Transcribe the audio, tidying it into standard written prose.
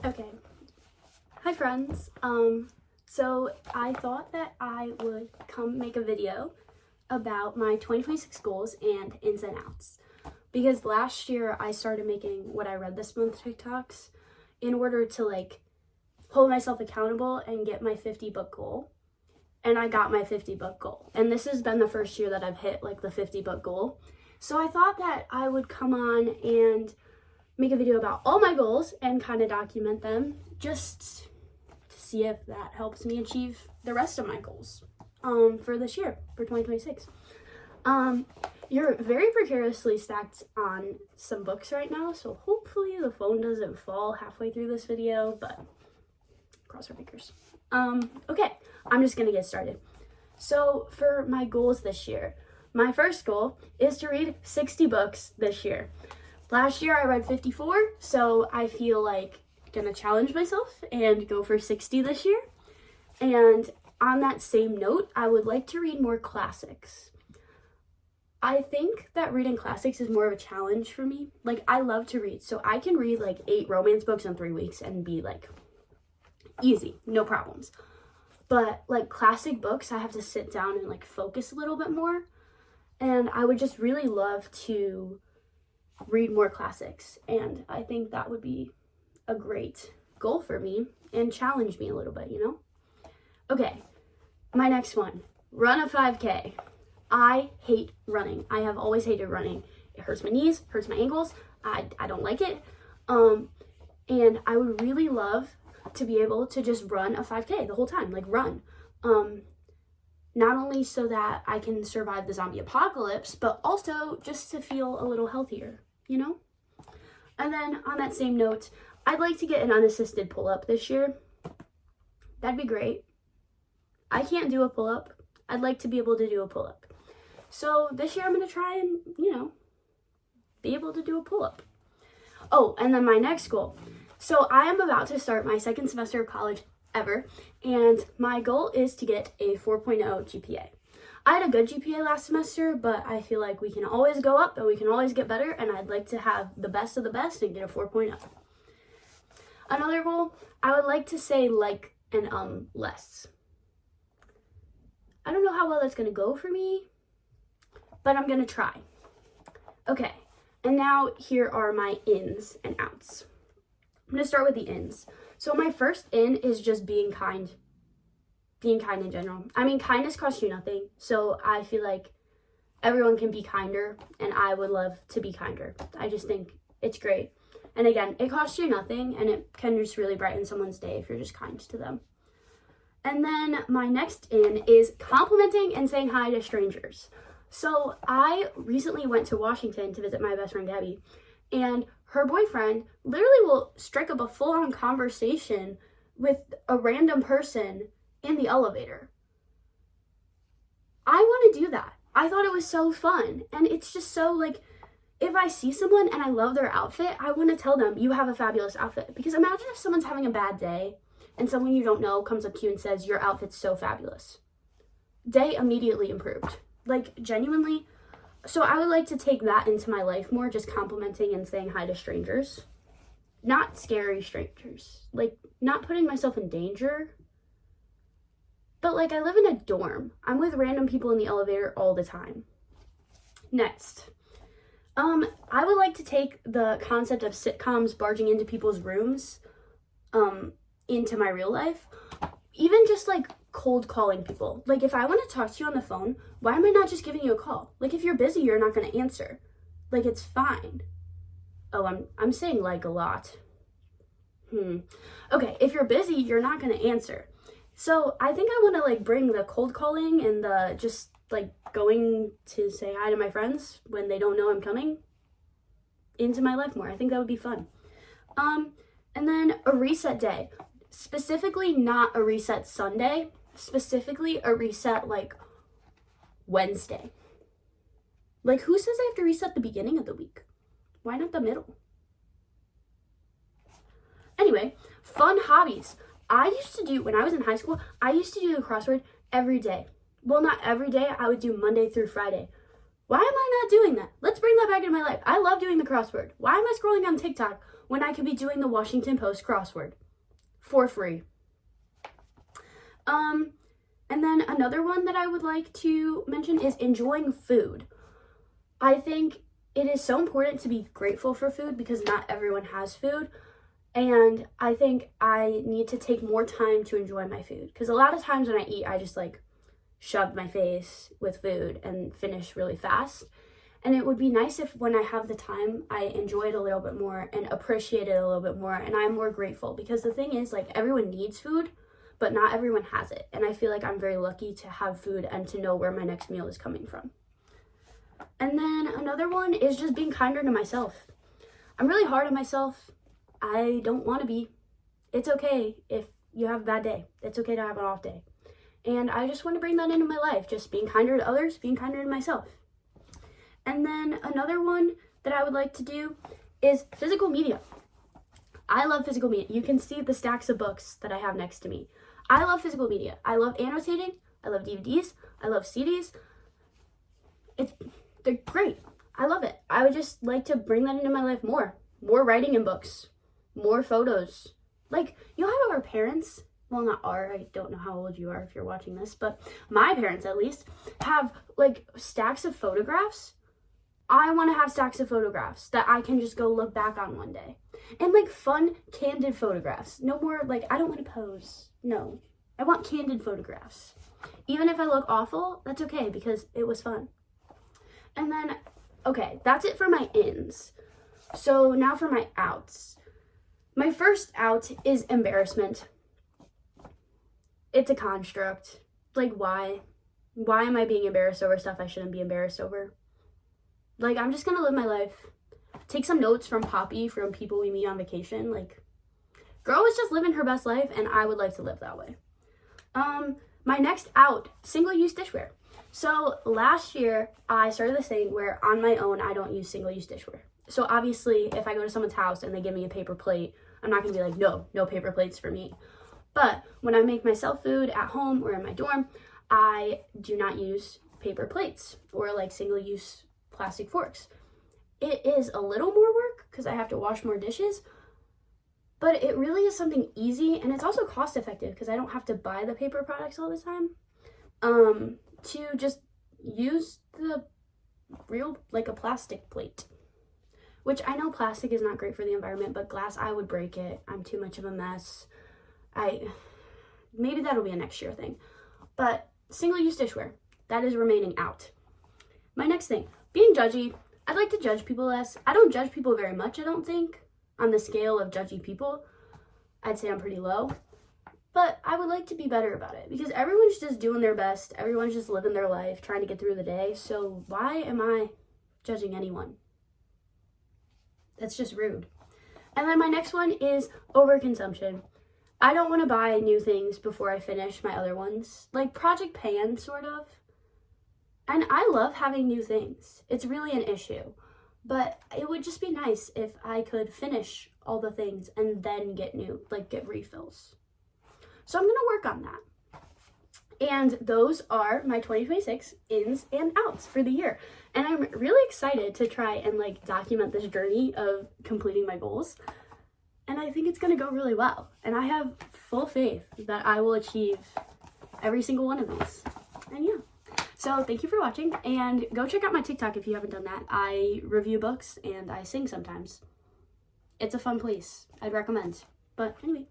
Okay. Hi friends. So I thought that I would come make a video about my 2026 goals and ins and outs. Because last year I started making what I read this month TikToks in order to hold myself accountable and get my 50 book goal. And I got my 50 book goal. And this has been the first year that I've hit the 50 book goal. So I thought that I would come on and make a video about all my goals and kind of document them just to see if that helps me achieve the rest of my goals for this year, for 2026. You're very precariously stacked on some books right now, so hopefully the phone doesn't fall halfway through this video, but cross our fingers. Okay, I'm just gonna get started. So for my goals this year, my first goal is to read 60 books this year. Last year I read 54, so I feel like gonna challenge myself and go for 60 this year. And on that same note, I would like to read more classics. I think that reading classics is more of a challenge for me. I love to read, so I can read 8 romance books in 3 weeks and be easy, no problems. But classic books, I have to sit down and focus a little bit more. And I would just really love to read more classics. And I think that would be a great goal for me and challenge me a little bit, you know? Okay, my next one, run a 5K. I hate running. I have always hated running. It hurts my knees, hurts my ankles. I don't like it. And I would really love to be able to just run a 5K the whole time, run. Not only so that I can survive the zombie apocalypse, but also just to feel a little healthier, you know? And then on that same note, I'd like to get an unassisted pull-up this year. That'd be great. I can't do a pull-up. I'd like to be able to do a pull-up. So this year I'm going to try and, be able to do a pull-up. Oh, and then my next goal. So I am about to start my second semester of college ever, and my goal is to get a 4.0 GPA. I had a good GPA last semester, but I feel like we can always go up and we can always get better, and I'd like to have the best of the best and get a 4.0. Another goal, I would like to say and less. I don't know how well that's going to go for me, but I'm going to try. Okay, and now here are my ins and outs. I'm going to start with the ins. So my first in is just being kind. Being kind in general. I mean, kindness costs you nothing. So I feel like everyone can be kinder, and I would love to be kinder. I just think it's great. And again, it costs you nothing, and it can just really brighten someone's day if you're just kind to them. And then my next in is complimenting and saying hi to strangers. So I recently went to Washington to visit my best friend Gabby, and her boyfriend literally will strike up a full-on conversation with a random person in the elevator. I want to do that. I thought it was so fun. And it's just so if I see someone and I love their outfit, I want to tell them, you have a fabulous outfit. Because imagine if someone's having a bad day and someone you don't know comes up to you and says, your outfit's so fabulous. Day immediately improved. Genuinely. So I would like to take that into my life more, just complimenting and saying hi to strangers. Not scary strangers. Not putting myself in danger. But I live in a dorm. I'm with random people in the elevator all the time. Next. I would like to take the concept of sitcoms barging into people's rooms into my real life. Even just cold calling people. If I want to talk to you on the phone, why am I not just giving you a call? If you're busy, you're not going to answer. It's fine. Oh, I'm saying a lot. Okay, if you're busy, you're not going to answer. So I think I want to bring the cold calling and the just going to say hi to my friends when they don't know I'm coming into my life more. I think that would be fun. And then a reset day. Specifically not a reset Sunday, specifically a reset Wednesday. Who says I have to reset the beginning of the week? Why not the middle? Anyway, fun hobbies. When I was in high school, I used to do the crossword every day. Well, not every day. I would do Monday through Friday. Why am I not doing that? Let's bring that back into my life. I love doing the crossword. Why am I scrolling on TikTok when I could be doing the Washington Post crossword for free? And then another one that I would like to mention is enjoying food. I think it is so important to be grateful for food because not everyone has food. And I think I need to take more time to enjoy my food. Because a lot of times when I eat, I just like shove my face with food and finish really fast. And it would be nice if when I have the time, I enjoy it a little bit more and appreciate it a little bit more. And I'm more grateful because the thing is, like, everyone needs food, but not everyone has it. And I feel like I'm very lucky to have food and to know where my next meal is coming from. And then another one is just being kinder to myself. I'm really hard on myself. I don't want to be. It's okay if you have a bad day. It's okay to have an off day. And I just want to bring that into my life. Just being kinder to others, being kinder to myself. And then another one that I would like to do is physical media. I love physical media. You can see the stacks of books that I have next to me. I love physical media. I love annotating. I love DVDs. I love CDs. They're great. I love it. I would just like to bring that into my life more. More writing in books. More photos. Like, you know how our parents, well, not our, I don't know how old you are if you're watching this, but my parents at least have like stacks of photographs. I want to have stacks of photographs that I can just go look back on one day. And like fun, candid photographs. No more like, I don't want to pose. No, I want candid photographs. Even if I look awful, that's okay because it was fun. And then, okay, that's it for my ins. So now for my outs. My first out is embarrassment. It's a construct. Like, why? Why am I being embarrassed over stuff I shouldn't be embarrassed over? Like, I'm just gonna live my life. Take some notes from Poppy, from people we meet on vacation. Like, girl is just living her best life, and I would like to live that way. My next out, single-use dishware. So last year, I started this thing where on my own, I don't use single-use dishware. So obviously, if I go to someone's house and they give me a paper plate, I'm not gonna be like, no paper plates for me. But when I make myself food at home or in my dorm, I do not use paper plates or like single-use plastic forks. It is a little more work because I have to wash more dishes, but it really is something easy, and it's also cost effective because I don't have to buy the paper products all the time. To just use the real, like a plastic plate, which I know plastic is not great for the environment, but glass, I would break it. I'm too much of a mess. Maybe that'll be a next year thing, but single-use dishware, that is remaining out. My next thing, being judgy. I'd like to judge people less. I don't judge people very much, I don't think. On the scale of judgy people, I'd say I'm pretty low. But I would like to be better about it because everyone's just doing their best. Everyone's just living their life, trying to get through the day. So why am I judging anyone? That's just rude. And then my next one is overconsumption. I don't want to buy new things before I finish my other ones. Like Project Pan, sort of. And I love having new things. It's really an issue. But it would just be nice if I could finish all the things and then get refills. So I'm going to work on that. And those are my 2026 ins and outs for the year. And I'm really excited to try and document this journey of completing my goals. And I think it's going to go really well. And I have full faith that I will achieve every single one of these. And yeah. So thank you for watching, and go check out my TikTok if you haven't done that. I review books and I sing sometimes. It's a fun place. I'd recommend. But anyway.